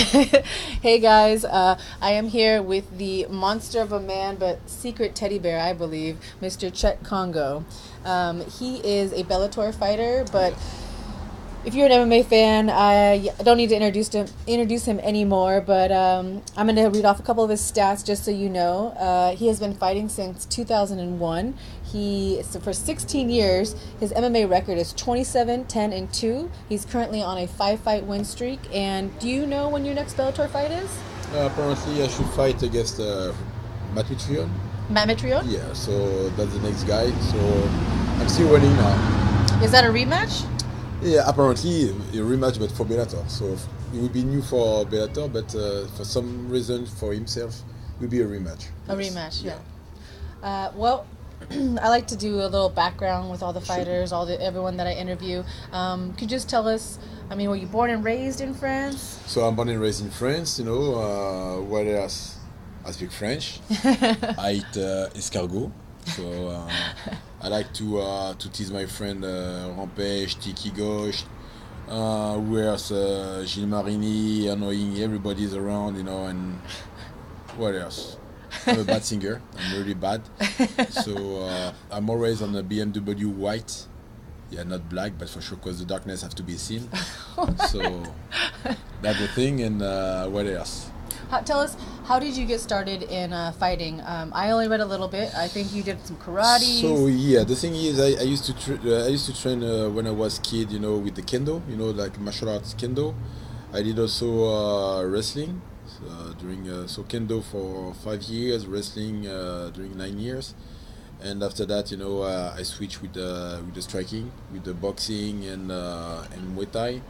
Hey guys, I am here with the monster of a man but secret teddy bear, I believe, Mr. Cheick Kongo. He is a Bellator fighter, but if you're an MMA fan, I don't need to introduce him anymore. But I'm going to read off a couple of his stats just so you know. He has been fighting since 2001. So for 16 years, his MMA record is 27, 10, and 2. He's currently on a 5-fight win streak. And do you know when your next Bellator fight is? Apparently, I should fight against Matt Mitrione. Matt Mitrione? Yeah, so that's the next guy. So I'm still waiting now. Is that a rematch? Yeah, apparently a rematch, but for Bellator. So it would be new for Bellator, but for some reason for himself, it would be a rematch. A rematch, yeah. Well, I like to do a little background with all the fighters, everyone that I interview. Could you just tell us? I mean, were you born and raised in France? So I'm born and raised in France. Whereas I speak French. I eat escargot. So I like to tease my friend Rampage, Tiki Gauche, whereas Gilles Marini, annoying everybody's around, and what else? I'm a bad singer. I'm really bad. So I'm always on a BMW white. Yeah, not black, but for sure, because the darkness have to be seen. So that's the thing. And what else? Tell us, how did you get started in fighting? I only read a little bit. I think you did some karate. So yeah, the thing is, I used to train when I was kid, with the kendo, like martial arts kendo. I did also wrestling during kendo for 5 years, wrestling during 9 years, and after that, I switched with the striking, with the boxing and Muay Thai,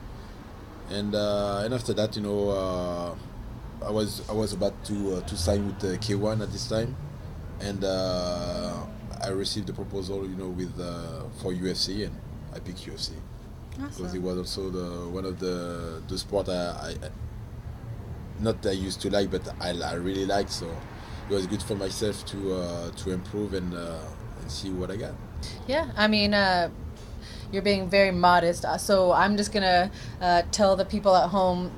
and after that, I was about to sign with K1 at this time, and I received the proposal, for UFC, and I picked UFC because it was also one of the sport I not that I used to like, but I really like. So it was good for myself to improve and see what I got. Yeah, I mean, you're being very modest. So I'm just gonna tell the people at home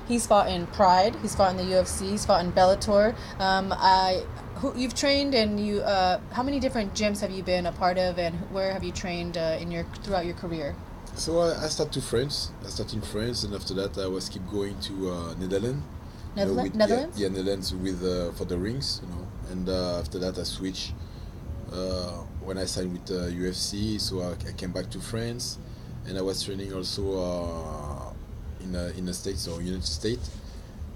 He's fought in Pride. He's fought in the UFC. He's fought in Bellator. You've trained, and how many different gyms have you been a part of, and where have you trained throughout your career? So I started in France, and after that I was keep going to Netherlands. Netherlands? Yeah, Netherlands with for the rings, and after that I switched when I signed with UFC. So I came back to France, and I was training also. In the States or United States,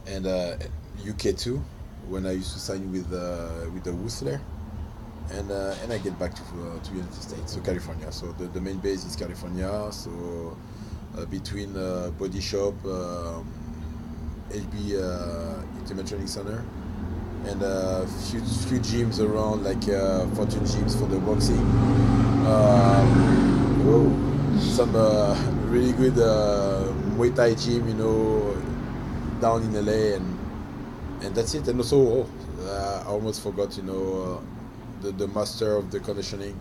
and UK too, when I used to sign with the Whistler, and I get back to United States, so California. So the main base is California. So between Body Shop, HB Ultimate Training Center, and few gyms around, like Fortune gyms for the boxing. Some really good Muay Thai gym, down in LA, and that's it. And also, I almost forgot, the master of the conditioning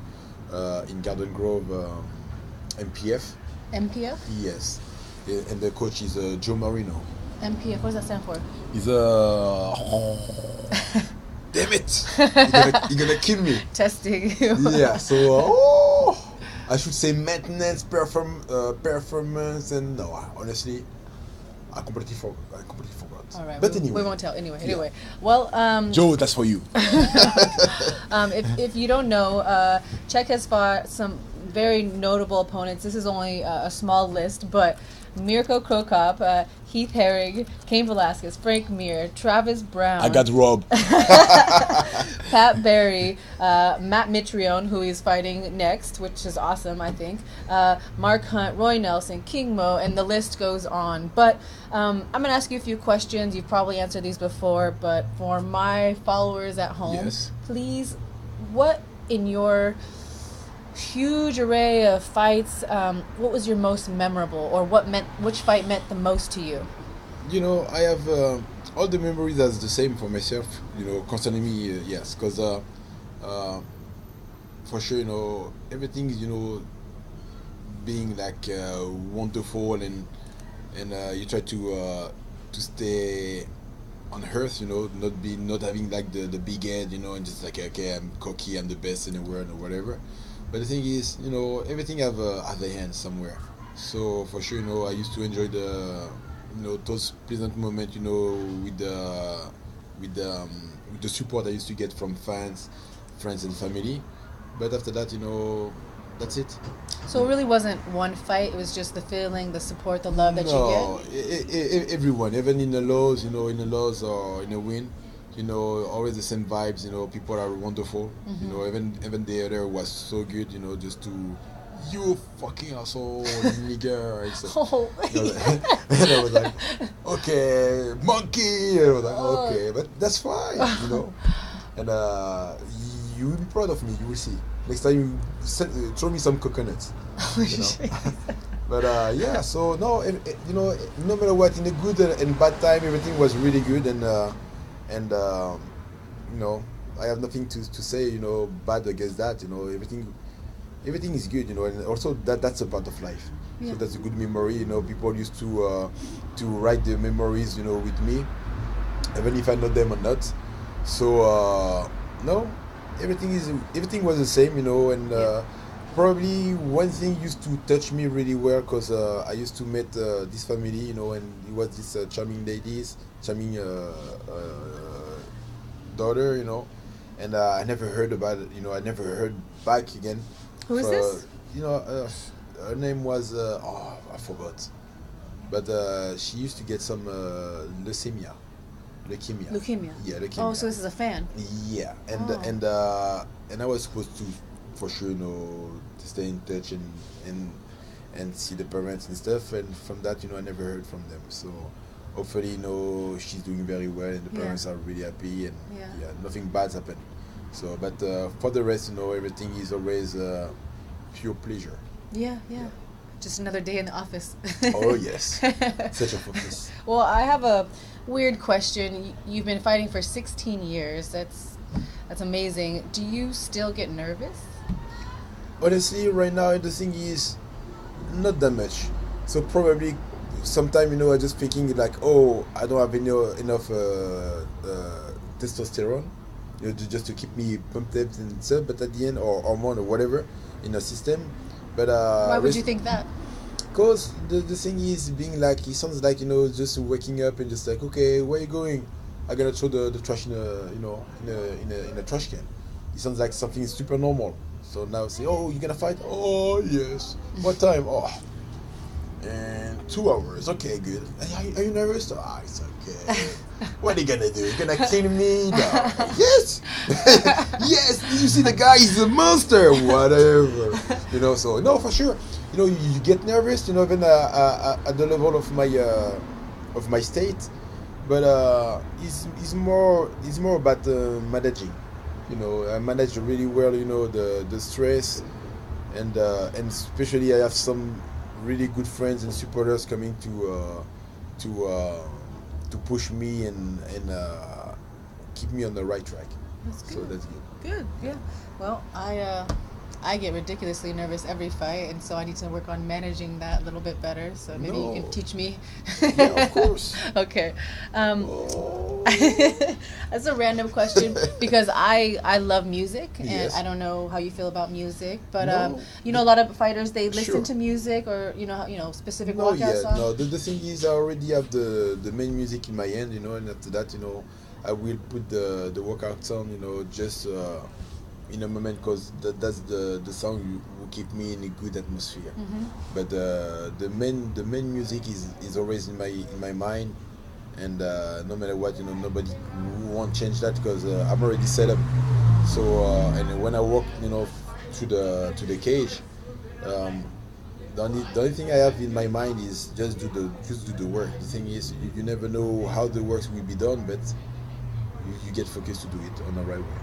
in Garden Grove, MPF. MPF? Yes, and the coach is Joe Marino. MPF, what does that stand for? He's damn it! You're gonna kill me. Testing. Yeah. So I should say maintenance, performance, and no, honestly, I completely forgot. All right, but anyway, we won't tell. Anyway. Well, Joe, that's for you. If you don't know, Cheick has fought some very notable opponents. This is only a small list, but Mirko Cro Cop, Heath Herring, Cain Velasquez, Frank Mir, Travis Brown. I got robbed. Pat Barry, Matt Mitrione, who he's fighting next, which is awesome, I think. Mark Hunt, Roy Nelson, King Mo, and the list goes on. But I'm going to ask you a few questions. You've probably answered these before, but for my followers at home, yes. Please, what in your huge array of fights, what was your most memorable, or which fight meant the most to you? I have all the memories that's the same for myself, concerning me, yes, because for sure, everything is, being like wonderful and and you try to stay on earth, not having like the big head, and just like, okay, I'm cocky, I'm the best in the world or whatever. But the thing is, everything have a hand somewhere. So for sure, I used to enjoy those pleasant moments, with the support I used to get from fans, friends, and family. But after that, that's it. So it really wasn't one fight. It was just the feeling, the support, the love that you No, get. everyone, even in the lows, in the lows or in the win, always the same vibes. People are wonderful. Even the other was so good. Just to you fucking asshole nigger. It's like, Oh. and I was like, okay, monkey. And I was like, okay, but that's fine. And you will be proud of me. You will see. Next time you throw me some coconuts. But yeah, so no, no matter what, in a good and bad time, everything was really good, and I have nothing to say, bad against that. Everything is good, and also that's a part of life. Yeah. So that's a good memory. People used to write their memories, with me, even if I know them or not. So no, everything was the same, and probably one thing used to touch me really well, because I used to meet this family, and it was this charming daughter, and I never heard about it, I never heard back again. Who is this? Her name was I forgot, but she used to get some leukemia. Leukemia. Yeah, leukemia. Oh, so this is a fan. Yeah, and I was supposed to, for sure, to stay in touch and see the parents and stuff. And from that, I never heard from them. So hopefully, she's doing very well, and the parents are really happy, and nothing bad's happened. So, but for the rest, everything is always pure pleasure. Yeah. Just another day in the office. Oh yes, such a focus. Well, I have a weird question. You've been fighting for 16 years. That's amazing. Do you still get nervous? Honestly, right now the thing is not that much. So probably sometime, I just thinking like, oh, I don't have enough testosterone, just to keep me pumped up and stuff. But at the end, or hormone or whatever in the system. But why would you think that? Because the thing is, being like, it sounds like, just waking up and just like, okay, where are you going? I'm gonna throw the trash in a trash can. It sounds like something super normal. So now say, oh, you're gonna fight? Oh yes. What time? Oh, and 2 hours. Okay, good. Are you nervous? Ah, it's okay. What are you gonna do? You're gonna kill me? No. Yes. Yes. You see, the guy is a monster. Whatever. So no, for sure. You get nervous. Even at the level of my state, but it's more about managing. I manage really well. The stress, and especially I have some really good friends and supporters coming to push me and keep me on the right track. That's good. So that's good. Good, yeah. Well, I get ridiculously nervous every fight, and so I need to work on managing that a little bit better. So maybe you can teach me. Yeah, of course. Okay. That's a random question because I love music, and Yes. I don't know how you feel about music, but No. a lot of fighters, they listen Sure. to music or specific No, walkout yeah, songs. no. The thing is, I already have the main music in my hand, and after that, I will put the workout song, just in a moment, because that's the song will keep me in a good atmosphere. Mm-hmm. But the main music is always in my mind, and no matter what, nobody won't change that, because I'm already set up. So and when I walk, to the cage, the only thing I have in my mind is just do the work. The thing is, you never know how the work will be done, but you get focused to do it on the right way.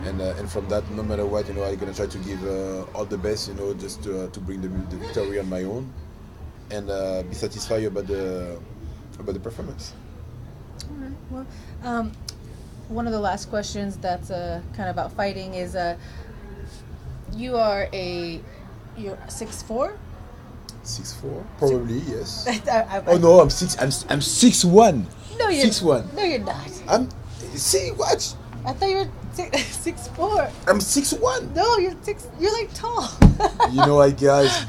And from that, no matter what, I'm gonna try to give all the best, just to bring the victory on my own, and be satisfied about the performance. All right. Well, one of the last questions that's kind of about fighting is you're 6'4"? 6'4", probably, yes. I- Oh no, I'm 6'1". No, you're 6'1". No, you're not. See what? I thought you were 6'4". I'm 6'1". No, you're 6. You're like tall. You know what, guys?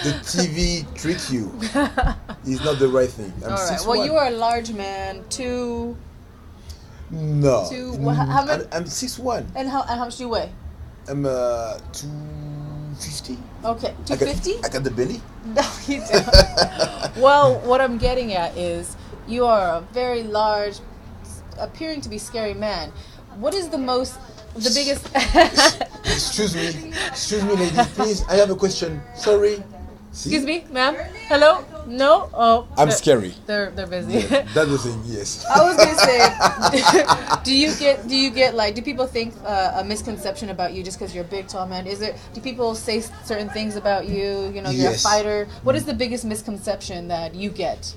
The TV trick you. It's not the right thing. I'm All right. 6'1". Well, you are a large man. No. How many? I'm 6'1". And how much do you weigh? I'm 250. Okay, 250. I got the belly. No, you don't. Well, what I'm getting at is you are a very large, appearing to be scary man. What is the biggest? Excuse me, lady, please. I have a question. Sorry. See? Excuse me, ma'am. Hello? No? Oh. I'm scary. They're busy. Yeah, that's the thing. Yes. I was gonna say, do you get like, do people think a misconception about you just because you're a big tall man? Do people say certain things about you? You know, you're a fighter. What is the biggest misconception that you get?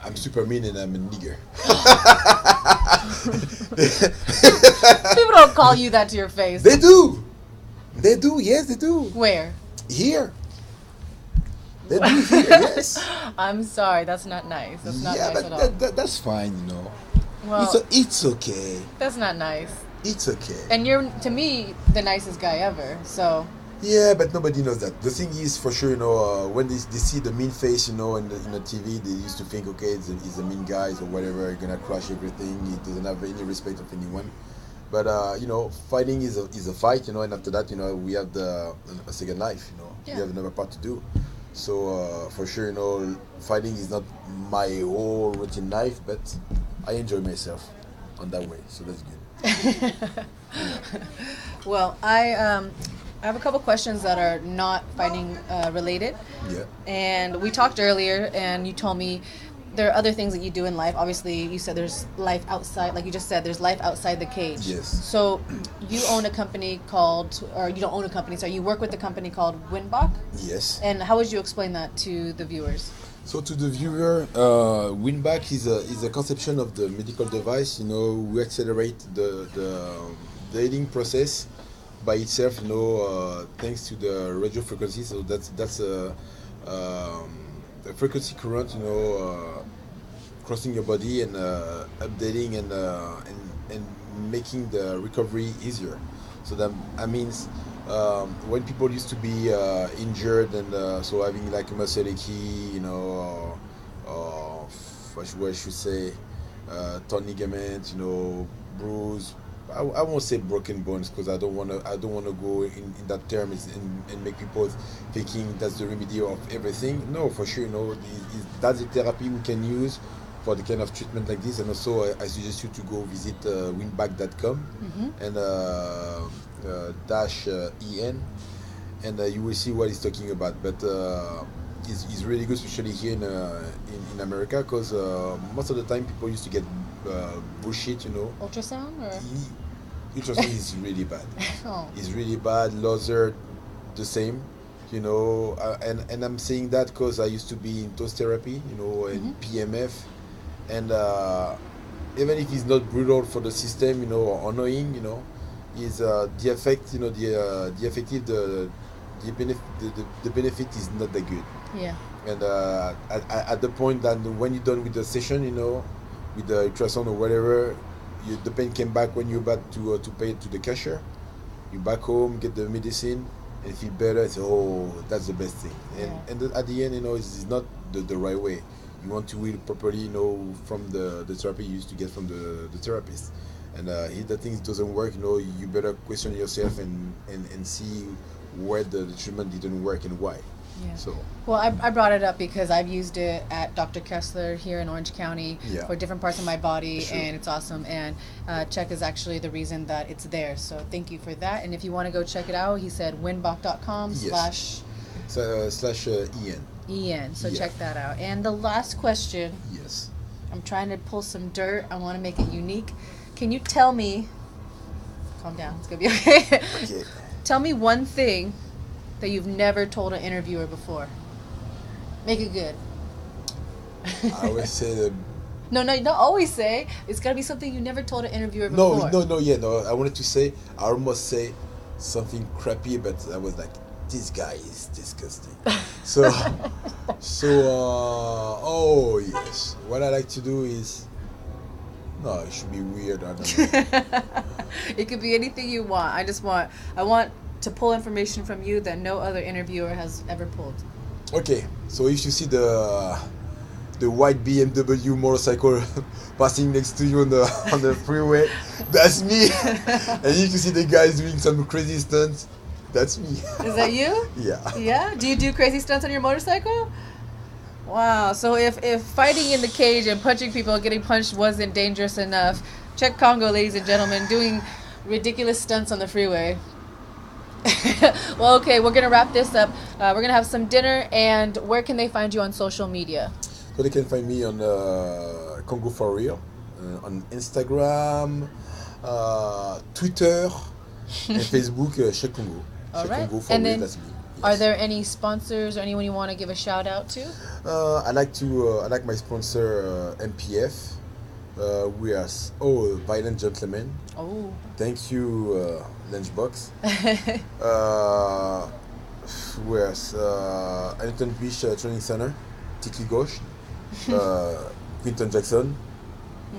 I'm super mean and I'm a nigger. People don't call you that to your face. They do. Yes, they do. Where? Here. They do here. Yes. I'm sorry, that's not nice. That's not nice at all. That's fine, you know. Well, it's okay. That's not nice. It's okay. And you're, to me, the nicest guy ever. So. Yeah, but nobody knows that. The thing is, for sure, you know, when they see the mean face, you know, in the TV, they used to think, okay, he's a mean guy or whatever, gonna crush everything. He doesn't have any respect of anyone. But you know, fighting is a fight, you know, and after that, you know, we have a second life, you know. Yeah. We have another part to do. So for sure, you know, fighting is not my whole routine life, but I enjoy myself on that way, so that's good. Well, I have a couple questions that are not fighting related. Yeah. And we talked earlier, and you told me there are other things that you do in life. Obviously, you said there's life outside, like you just said, there's life outside the cage. Yes. So you own a company called, or you don't own a company, sorry, you work with a company called Windbag? Yes. And how would you explain that to the viewers? So to the viewer, Windbag is a conception of the medical device. You know, we accelerate the healing process by itself. You know, thanks to the radio frequency. So that's a frequency current. You know, crossing your body and updating and making the recovery easier. So that means. When people used to be injured and so having like a muscle ache, you know, what I should say, torn ligament, you know, bruise. I won't say broken bones because I don't wanna go in that term and make people thinking that's the remedy of everything. No, for sure, you know, that's the therapy we can use for the kind of treatment like this. And also I suggest you to go visit windbag.com and -en and you will see what he's talking about. But it's really good, especially here in America, because most of the time people used to get bullshit, you know. Ultrasound or? Ultrasound is really bad. Oh. It's really bad. Laser, the same. You know, and I'm saying that because I used to be in toast therapy, you know, and PMF, and even if it's not brutal for the system, you know, or annoying, you know, is the effect, you know, the benefit is not that good. Yeah. And at the point that when you're done with the session, you know, with the ultrasound or whatever, the pain came back when you're about to pay it to the cashier. You back home, get the medicine, and feel better. Say, oh, that's the best thing. And at the end, you know, it's not the right way. You want to heal properly, you know, from the therapy you used to get from the therapist. And if the things doesn't work, you know, you better question yourself and see where the treatment didn't work and why. Yeah. So. Well, I brought it up because I've used it at Dr. Kessler here in Orange County for different parts of my body, and it's awesome. And Cheick is actually the reason that it's there. So thank you for that. And if you want to go check it out, he said windbag.com /EN. So check that out. And the last question. Yes. I'm trying to pull some dirt. I want to make it unique. Can you tell me? Calm down. It's gonna be okay. Okay. Tell me one thing that you've never told an interviewer before. Make it good. I always say that. No, don't always say. It's gotta be something you never told an interviewer before. No. I wanted to say. I almost say something crappy, but I was like, this guy is disgusting. Oh yes, what I like to do is, no, it should be weird. I don't know. It could be anything you want. I want to pull information from you that no other interviewer has ever pulled. Okay, so if you see the white BMW motorcycle passing next to you on the freeway, that's me. And if you see the guys doing some crazy stunts, that's me. Is that you? Yeah. Yeah? Do you do crazy stunts on your motorcycle? Wow. So if fighting in the cage and punching people and getting punched wasn't dangerous enough, Cheick Kongo, ladies and gentlemen, doing ridiculous stunts on the freeway. Well, okay, we're going to wrap this up. We're going to have some dinner, and where can they find you on social media? So they can find me on Congo for Real, on Instagram, Twitter, and Facebook, Cheick Kongo. All right. Kongo for And Real, then, that's me. Yes. are there any sponsors or anyone you want to give a shout out to? I like my sponsor MPF. We are Violent Gentlemen. Oh. Thank you, Lunchbox. Where's Hamilton Beach Training Center, Tiki Gauche, Quinton Jackson,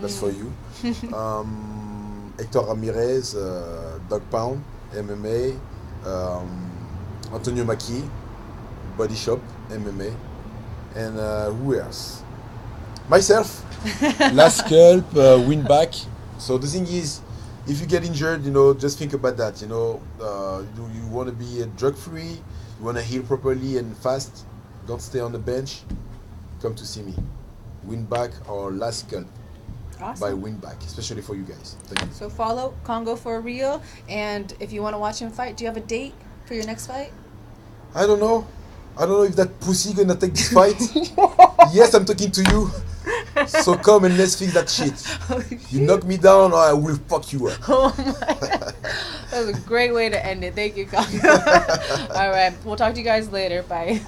that's for you. Hector Ramirez, Dog Pound, MMA, Antonio Macchi, Body Shop, MMA, and who else? Myself, Last Scalp, Windbag. So the thing is, if you get injured, just think about that. You want to be drug-free, you want to heal properly and fast. Don't stay on the bench. Come to see me. Windbag or Last Scalp. Awesome. By Windbag, especially for you guys. Thank you. So follow Kongo for Real, and if you want to watch him fight, do you have a date for your next fight? I don't know if that pussy gonna take this fight. Yes, I'm talking to you. So come and let's fix that shit. You knock me down or I will fuck you up. Oh my God. That was a great way to end it. Thank you, Kongo. All right. We'll talk to you guys later. Bye.